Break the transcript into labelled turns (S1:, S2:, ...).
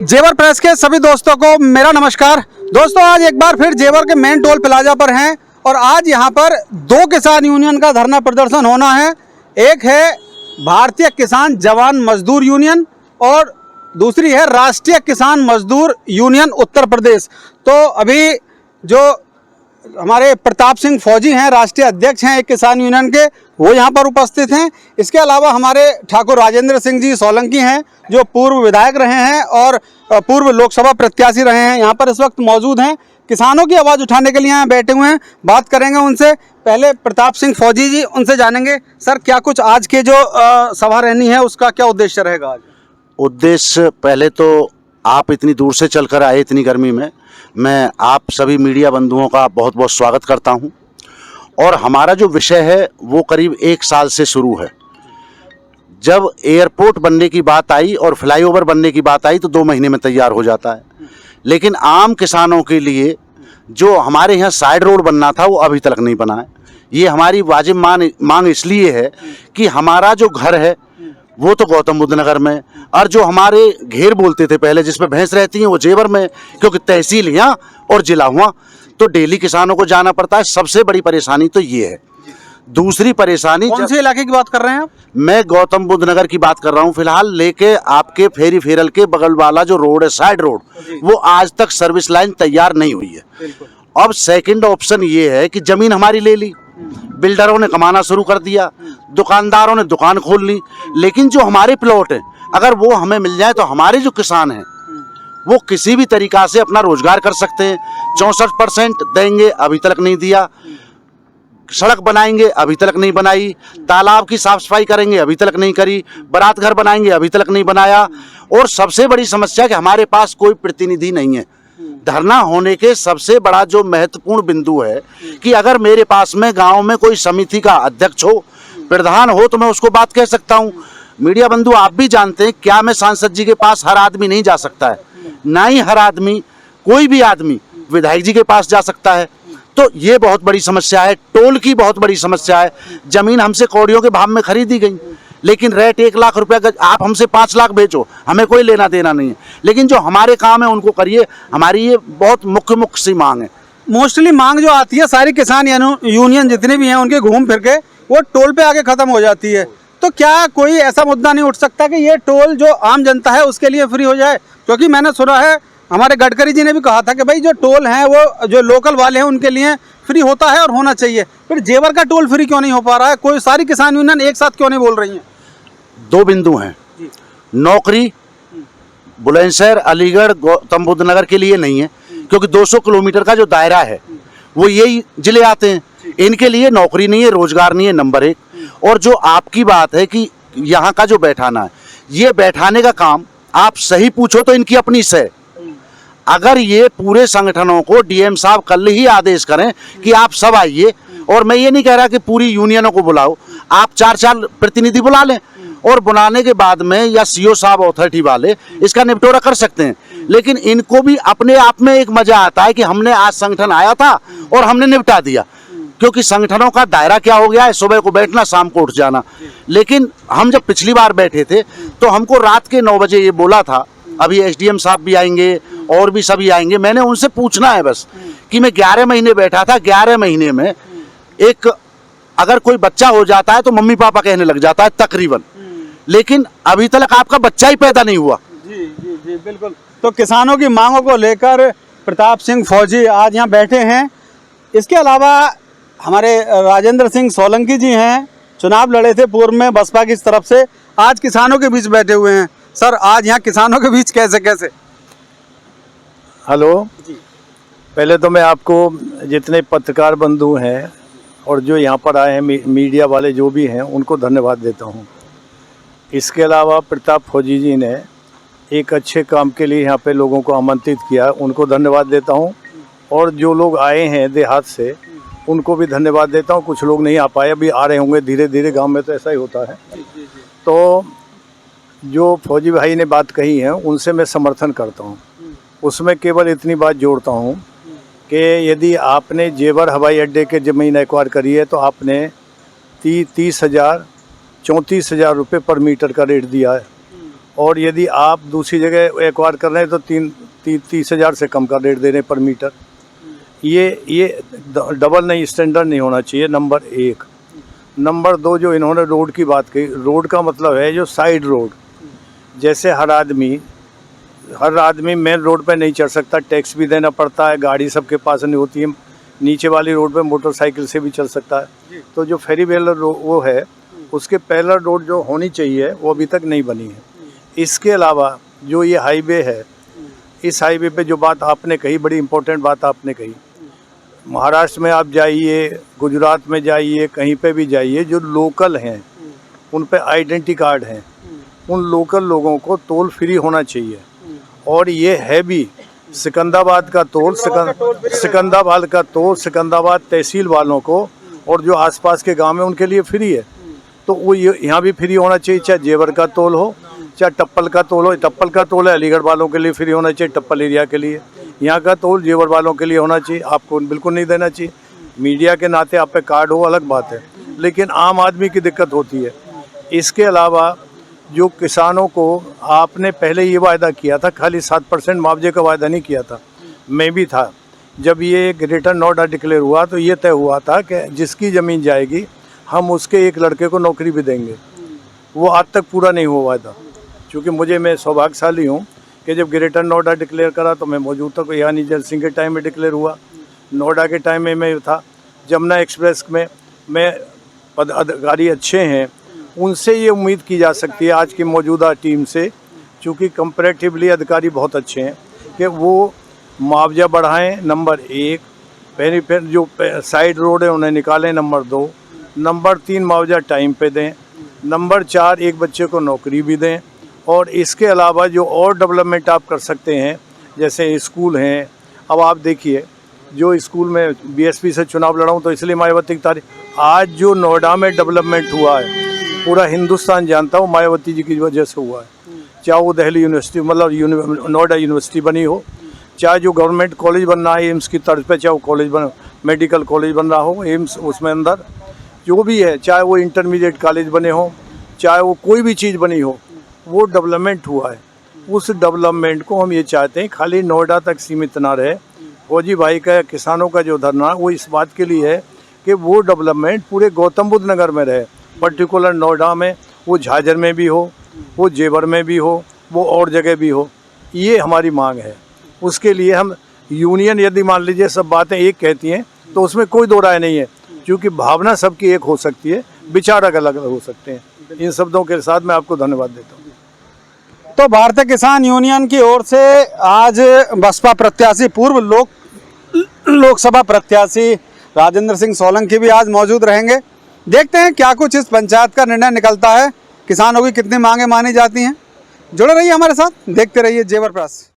S1: जेवर प्रेस के सभी दोस्तों को मेरा नमस्कार। दोस्तों, आज एक बार फिर जेवर के मेन टोल प्लाजा पर हैं और आज यहां पर दो किसान यूनियन का धरना प्रदर्शन होना है। एक है भारतीय किसान जवान मजदूर यूनियन और दूसरी है राष्ट्रीय किसान मजदूर यूनियन उत्तर प्रदेश। तो अभी जो हमारे प्रताप सिंह फौजी हैं, राष्ट्रीय अध्यक्ष हैं एक किसान यूनियन के, वो यहाँ पर उपस्थित हैं। इसके अलावा हमारे ठाकुर राजेंद्र सिंह जी सोलंकी हैं जो पूर्व विधायक रहे हैं और पूर्व लोकसभा प्रत्याशी रहे हैं, यहाँ पर इस वक्त मौजूद हैं। किसानों की आवाज़ उठाने के लिए यहाँ बैठे हुए हैं, बात करेंगे उनसे। पहले प्रताप सिंह फौजी जी, उनसे जानेंगे सर क्या कुछ आज के जो सभा रहनी है उसका क्या उद्देश्य रहेगा? आज
S2: उद्देश्य, पहले तो आप इतनी दूर से चलकर आए इतनी गर्मी में, मैं आप सभी मीडिया बंधुओं का बहुत बहुत स्वागत करता हूं। और हमारा जो विषय है वो करीब 1 साल से शुरू है। जब एयरपोर्ट बनने की बात आई और फ्लाईओवर बनने की बात आई तो 2 महीने में तैयार हो जाता है, लेकिन आम किसानों के लिए जो हमारे यहाँ साइड रोड बनना था वो अभी तक नहीं बना है। ये हमारी वाजिब मांग इसलिए है कि हमारा जो घर है वो तो गौतम बुद्ध नगर में, और जो हमारे घेर बोलते थे पहले जिसमें भैंस रहती हैं वो जेवर में, क्योंकि तहसील यहाँ और जिला हुआ, तो डेली किसानों को जाना पड़ता है। सबसे बड़ी परेशानी तो ये है। दूसरी परेशानी,
S1: कौन से इलाके की बात कर रहे हैं आप?
S2: मैं गौतम बुद्ध नगर की बात कर रहा हूँ फिलहाल। लेके आपके फेरी फेरल के बगल वाला जो रोड है साइड रोड, वो आज तक सर्विस लाइन तैयार नहीं हुई है। अब सेकंड ऑप्शन ये है कि जमीन हमारी ले ली, बिल्डरों ने कमाना शुरू कर दिया, दुकानदारों ने दुकान खोल ली, लेकिन जो हमारे प्लॉट हैं अगर वो हमें मिल जाए तो हमारे जो किसान हैं वो किसी भी तरीका से अपना रोजगार कर सकते हैं। 64% देंगे, अभी तक नहीं दिया। सड़क बनाएंगे, अभी तक नहीं बनाई। तालाब की साफ सफाई करेंगे, अभी तक नहीं करी। बारात घर बनाएंगे, अभी तक नहीं बनाया। और सबसे बड़ी समस्या कि हमारे पास कोई प्रतिनिधि नहीं है। धरना होने के सबसे बड़ा जो महत्वपूर्ण बिंदु है कि अगर मेरे पास में गांव में कोई समिति का अध्यक्ष हो, प्रधान हो, तो मैं उसको बात कह सकता हूं। मीडिया बंधु आप भी जानते हैं, क्या मैं सांसद जी के पास हर आदमी नहीं जा सकता है, ना ही हर आदमी, कोई भी आदमी विधायक जी के पास जा सकता है। तो ये बहुत बड़ी समस्या है। टोल की बहुत बड़ी समस्या है। जमीन हमसे कौड़ियों के भाव में खरीदी गई, लेकिन रेट 1 लाख रुपया गज। आप हमसे 5 लाख बेचो, हमें कोई लेना देना नहीं है, लेकिन जो हमारे काम है उनको करिए। हमारी ये बहुत मुख्य सी मांग है।
S1: मोस्टली मांग जो आती है सारी किसान यूनियन जितने भी हैं उनके घूम फिर के वो टोल पे आके खत्म हो जाती है। तो क्या कोई ऐसा मुद्दा नहीं उठ सकता कि ये टोल जो आम जनता है उसके लिए फ्री हो जाए? क्योंकि मैंने सुना है, हमारे गडकरी जी ने भी कहा था कि भाई जो टोल है वो जो लोकल वाले हैं उनके लिए फ्री होता है और होना चाहिए। फिर जेवर का टोल फ्री क्यों नहीं हो पा रहा है? कोई सारी किसान यूनियन एक साथ क्यों नहीं बोल रही है?
S2: 2 बिंदु हैं। नौकरी बुलंदशहर, अलीगढ़, गौतम बुद्ध नगर के लिए नहीं है, क्योंकि 200 किलोमीटर का जो दायरा है वो यही जिले आते हैं। इनके लिए नौकरी नहीं है, रोजगार नहीं है, नंबर 1। और जो आपकी बात है कि यहाँ का जो बैठाना है, ये बैठाने का काम आप सही पूछो तो इनकी अपनी से। अगर ये पूरे संगठनों को डीएम साहब कल ही आदेश करें कि आप सब आइए, और मैं ये नहीं कह रहा कि पूरी यूनियनों को बुलाओ, आप 4 प्रतिनिधि बुला लें और बुलाने के बाद में या सीओ साहब अथॉरिटी वाले इसका निपटोरा कर सकते हैं। लेकिन इनको भी अपने आप में एक मजा आता है कि हमने आज संगठन आया था और हमने निपटा दिया, क्योंकि संगठनों का दायरा क्या हो गया है, सुबह को बैठना, शाम को उठ जाना। लेकिन हम जब पिछली बार बैठे थे तो हमको रात के 9 बजे ये बोला था, अभी एसडीएम साहब भी आएंगे और भी सभी आएंगे, मैंने उनसे पूछना है बस कि मैं 11 महीने बैठा था, 11 महीने में एक अगर कोई बच्चा हो जाता है तो मम्मी पापा कहने लग जाता है तकरीबन, लेकिन अभी तक आपका बच्चा ही पैदा नहीं हुआ।
S1: जी जी जी बिल्कुल। तो किसानों की मांगों को लेकर प्रताप सिंह फौजी आज यहाँ बैठे हैं। इसके अलावा हमारे राजेंद्र सिंह सोलंकी जी हैं, चुनाव लड़े थे पूर्व में बसपा की तरफ से, आज किसानों के बीच बैठे हुए हैं। सर आज यहाँ किसानों के बीच कैसे कैसे?
S3: हेलो जी, पहले तो मैं आपको, जितने पत्रकार बंधु हैं और जो यहाँ पर आए हैं मीडिया वाले जो भी हैं, उनको धन्यवाद देता हूँ। इसके अलावा प्रताप फौजी जी ने एक अच्छे काम के लिए यहाँ पे लोगों को आमंत्रित किया, उनको धन्यवाद देता हूँ। और जो लोग आए हैं देहात से उनको भी धन्यवाद देता हूँ। कुछ लोग नहीं आ पाए, अभी आ रहे होंगे धीरे धीरे, गांव में तो ऐसा ही होता है। तो जो फौजी भाई ने बात कही है उनसे मैं समर्थन करता हूँ। उसमें केवल इतनी बात जोड़ता हूँ कि यदि आपने जेवर हवाई अड्डे के ज़मीन एक्वायर करी है तो आपने 34,000 रुपये पर मीटर का रेट दिया है, और यदि आप दूसरी जगह एक्वायर कर रहे हैं तो 30,000 से कम का रेट दे रहे हैं पर मीटर। ये डबल नहीं, स्टैंडर्ड नहीं होना चाहिए, नंबर 1। नंबर 2, जो इन्होंने रोड की बात कही, रोड का मतलब है जो साइड रोड। जैसे हर आदमी मेन रोड पे नहीं चढ़ सकता, टैक्स भी देना पड़ता है, गाड़ी सबके पास नहीं होती है। नीचे वाली रोड पे मोटरसाइकिल से भी चल सकता है। तो जो फेरी वेलर वो है, उसके पैरेलल रोड जो होनी चाहिए वो अभी तक नहीं बनी है। इसके अलावा जो ये हाईवे है, इस हाईवे पे जो बात आपने कही, बड़ी इम्पोर्टेंट बात आपने कही। महाराष्ट्र में आप जाइए, गुजरात में जाइए, कहीं पे भी जाइए, जो लोकल हैं उन पे आइडेंटिटी कार्ड हैं, उन लोकल लोगों को टोल फ्री होना चाहिए। और ये है भी, सिकंदराबाद का टोल सिकंदराबाद तहसील वालों को और जो आसपास के गांव में उनके लिए फ्री है। तो वो यहाँ भी फ्री होना चाहिए, चाहे जेवर का टोल हो, चाहे टप्पल का टोल हो। टप्पल का टोल है अलीगढ़ वालों के लिए फ्री होना चाहिए, टप्पल एरिया के लिए। यहाँ का टोल जेवर वालों के लिए होना चाहिए, आपको बिल्कुल नहीं देना चाहिए। मीडिया के नाते आप पे कार्ड हो अलग बात है, लेकिन आम आदमी की दिक्कत होती है। इसके अलावा जो किसानों को आपने पहले ये वायदा किया था, खाली 7% मुआवजे का वायदा नहीं किया था, मैं भी था। जब ये ग्रेटर नोएडा डिक्लेयर हुआ तो ये तय हुआ था कि जिसकी ज़मीन जाएगी हम उसके एक लड़के को नौकरी भी देंगे। वो आज तक पूरा नहीं हुआ वायदा। क्योंकि मैं सौभाग्यशाली हूँ कि जब ग्रेटर नोएडा डिक्लेयर करा तो मैं मौजूद था। यानी जल सिंह के टाइम में डिक्लेयर हुआ, नोएडा के टाइम में मैं था। जमुना एक्सप्रेस में मैं अधिकारी अच्छे हैं, उनसे ये उम्मीद की जा सकती है आज की मौजूदा टीम से, चूँकि कंपैरेटिवली अधिकारी बहुत अच्छे हैं, कि वो मुआवजा बढ़ाएं, नंबर 1। फिर जो साइड रोड है उन्हें निकालें, नंबर 2। नंबर 3, मुआवजा टाइम पे दें। नंबर 4, एक बच्चे को नौकरी भी दें। और इसके अलावा जो और डेवलपमेंट आप कर सकते हैं, जैसे स्कूल हैं। अब आप देखिए, जो स्कूल में बीएसपी से चुनाव लड़ा हूँ तो इसलिए मायावती की तारीफ। आज जो नोएडा में डेवलपमेंट हुआ है, पूरा हिंदुस्तान जानता हूँ मायावती जी की वजह से हुआ है। चाहे वो दिल्ली यूनिवर्सिटी, मतलब नोएडा यूनिवर्सिटी बनी हो, चाहे जो गवर्नमेंट कॉलेज बन रहा है एम्स की तर्ज पे, चाहे वो मेडिकल कॉलेज बन रहा हो एम्स उसमें अंदर, जो भी है, चाहे वो इंटरमीडिएट कॉलेज बने हो, चाहे वो कोई भी चीज़ बनी हो, वो डेवलपमेंट हुआ है। उस डेवलपमेंट को हम ये चाहते हैं खाली नोएडा तक सीमित ना रहे। फौजी भाई का, किसानों का जो धरना, वो इस बात के लिए है कि वो डेवलपमेंट पूरे गौतम बुद्ध नगर में रहे, पर्टिकुलर नोएडा में, वो झाझर में भी हो, वो जेवर में भी हो, वो और जगह भी हो। ये हमारी मांग है। उसके लिए हम यूनियन, यदि मान लीजिए सब बातें एक कहती हैं तो उसमें कोई दो राय नहीं है, क्योंकि भावना सबकी एक हो सकती है, विचार अलग अलग हो सकते हैं। इन शब्दों के साथ मैं आपको धन्यवाद देता हूँ।
S1: तो भारतीय किसान यूनियन की ओर से आज बसपा प्रत्याशी, पूर्व लोकसभा प्रत्याशी राजेंद्र सिंह सोलंकी भी आज मौजूद रहेंगे। देखते हैं क्या कुछ इस पंचायत का निर्णय निकलता है, किसानों की कितनी मांगे मानी जाती हैं। जुड़े रहिए हमारे साथ, देखते रहिए जेवर प्रेस।